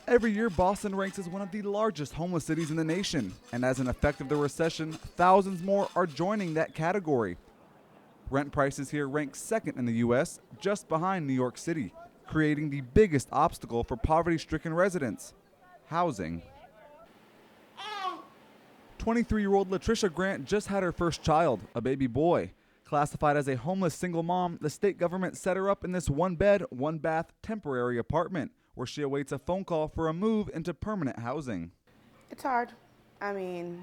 Every year, Boston ranks as one of the largest homeless cities in the nation, and as an effect of the recession, thousands more are joining that category. Rent prices here rank second in the U.S., just behind New York City, creating the biggest obstacle for poverty-stricken residents: housing. 23-year-old Latricia Grant just had her first child, a baby boy. Classified as a homeless single mom, the state government set her up in this one-bed, one-bath temporary apartment, where she awaits a phone call for a move into permanent housing. It's hard. I mean,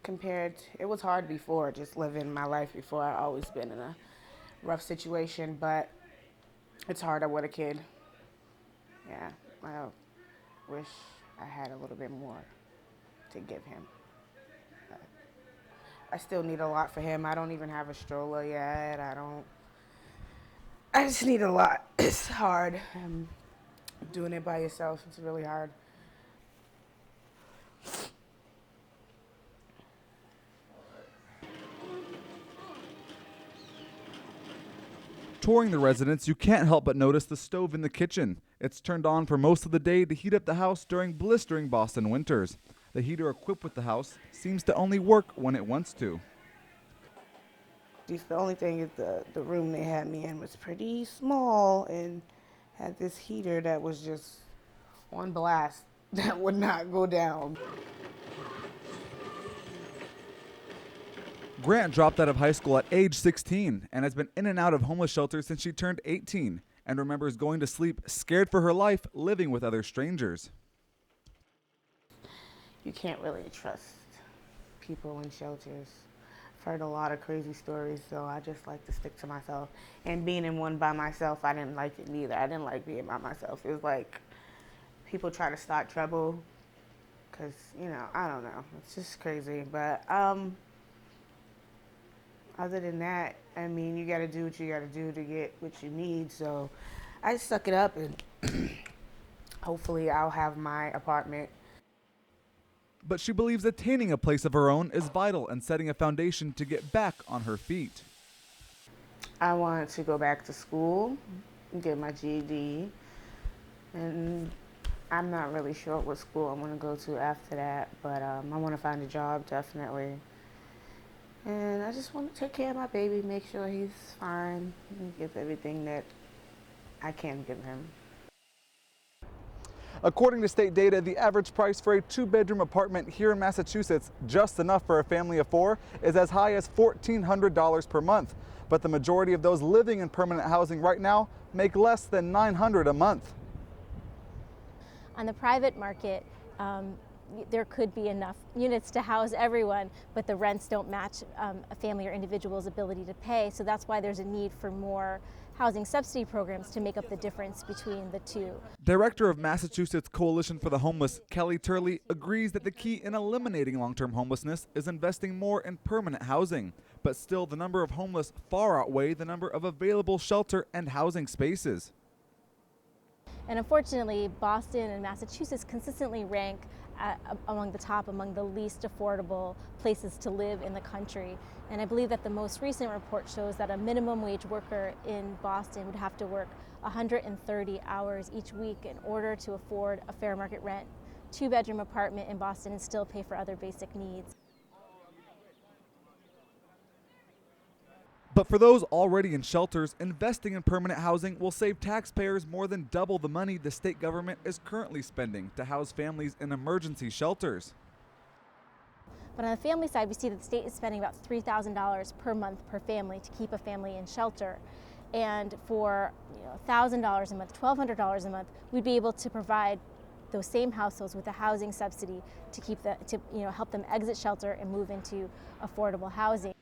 it was hard before, just living my life before. I've always been in a rough situation, but it's harder with a kid. Yeah, I wish I had a little bit more to give him. But I still need a lot for him. I don't even have a stroller yet. I just need a lot. It's hard. Doing it by yourself, it's really hard. Touring the residence, you can't help but notice the stove in the kitchen. It's turned on for most of the day to heat up the house during blistering Boston winters. The heater equipped with the house seems to only work when it wants to. The only thing is the room they had me in was pretty small and had this heater that was just on blast that would not go down. Grant dropped out of high school at age 16 and has been in and out of homeless shelters since she turned 18, and remembers going to sleep scared for her life living with other strangers. You can't really trust people in shelters. I've heard a lot of crazy stories, so I just like to stick to myself. And being in one by myself, I didn't like it neither. I didn't like being by myself. It was like people try to start trouble because, I don't know. It's just crazy. But other than that, I mean, you got to do what you got to do to get what you need. So I just suck it up, and hopefully I'll have my apartment. But she believes attaining a place of her own is vital and setting a foundation to get back on her feet. I want to go back to school, get my GED, and I'm not really sure what school I'm going to go to after that, but I want to find a job, definitely. And I just want to take care of my baby, make sure he's fine, and give everything that I can give him. According to state data, the average price for a two-bedroom apartment here in Massachusetts, just enough for a family of four, is as high as $1,400 per month. But the majority of those living in permanent housing right now make less than $900 a month. On the private market, there could be enough units to house everyone, but the rents don't match a family or individual's ability to pay. So that's why there's a need for more housing subsidy programs to make up the difference between the two. Director of Massachusetts Coalition for the Homeless, Kelly Turley, agrees that the key in eliminating long-term homelessness is investing more in permanent housing. But still, the number of homeless far outweigh the number of available shelter and housing spaces. And unfortunately, Boston and Massachusetts consistently rank among the least affordable places to live in the country. And I believe that the most recent report shows that a minimum wage worker in Boston would have to work 130 hours each week in order to afford a fair market rent, two-bedroom apartment in Boston and still pay for other basic needs. But for those already in shelters, investing in permanent housing will save taxpayers more than double the money the state government is currently spending to house families in emergency shelters. But on the family side, we see that the state is spending about $3,000 per month per family to keep a family in shelter. And for $1,000 a month, $1,200 a month, we'd be able to provide those same households with a housing subsidy to help them exit shelter and move into affordable housing.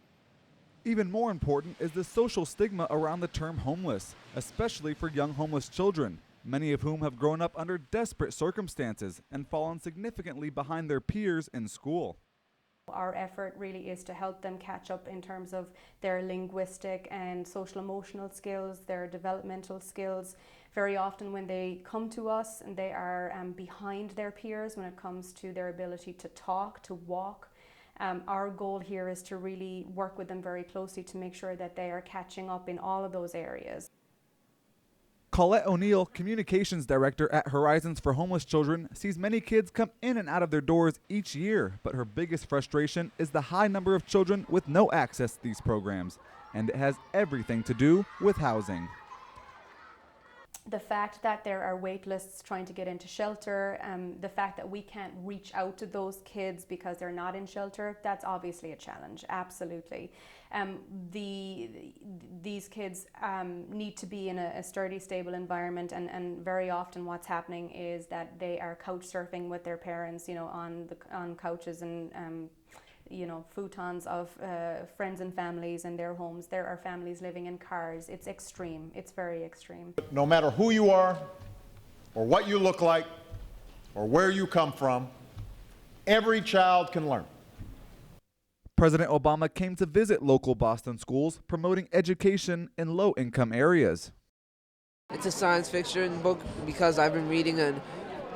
Even more important is the social stigma around the term homeless, especially for young homeless children, many of whom have grown up under desperate circumstances and fallen significantly behind their peers in school. Our effort really is to help them catch up in terms of their linguistic and social emotional skills, their developmental skills. Very often when they come to us and they are behind their peers when it comes to their ability to talk, to walk, our goal here is to really work with them very closely to make sure that they are catching up in all of those areas. Colette O'Neill, Communications Director at Horizons for Homeless Children, sees many kids come in and out of their doors each year, but her biggest frustration is the high number of children with no access to these programs, and it has everything to do with housing. The fact that there are wait lists trying to get into shelter, the fact that we can't reach out to those kids because they're not in shelter, that's obviously a challenge, absolutely. These kids need to be in a sturdy, stable environment, and very often what's happening is that they are couch surfing with their parents, on couches and futons of friends and families in their homes. There are families living in cars. It's extreme. It's very extreme. No matter who you are, or what you look like, or where you come from, every child can learn. President Obama came to visit local Boston schools, promoting education in low-income areas. It's a science fiction book because I've been reading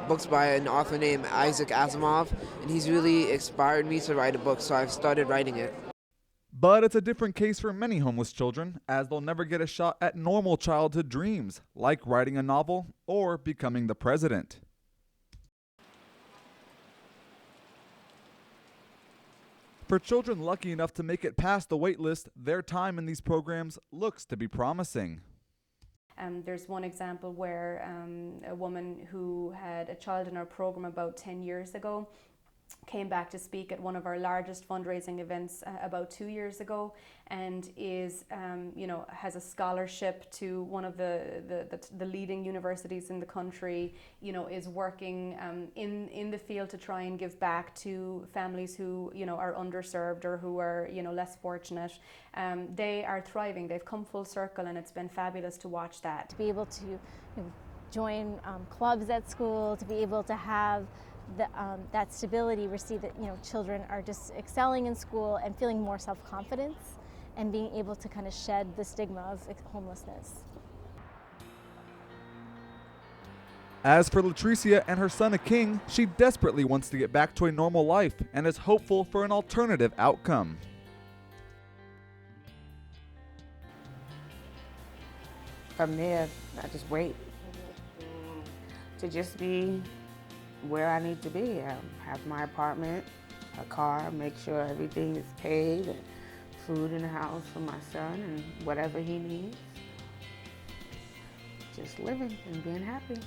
books by an author named Isaac Asimov, and he's really inspired me to write a book, so I've started writing it. But it's a different case for many homeless children, as they'll never get a shot at normal childhood dreams, like writing a novel or becoming the president. For children lucky enough to make it past the wait list, their time in these programs looks to be promising. There's one example where a woman who had a child in our program about 10 years ago came back to speak at one of our largest fundraising events about 2 years ago, and is has a scholarship to one of the leading universities in the country, is working in the field to try and give back to families who are underserved or who are less fortunate. They are thriving. They've come full circle, and it's been fabulous to watch that. To be able to join clubs at school, to be able to have that stability, we see that children are just excelling in school and feeling more self-confidence and being able to kind of shed the stigma of homelessness. As for Latricia and her son Aking, she desperately wants to get back to a normal life and is hopeful for an alternative outcome. From there, I just wait to just be where I need to be. Have my apartment, a car, make sure everything is paid, and food in the house for my son and whatever he needs. Just living and being happy.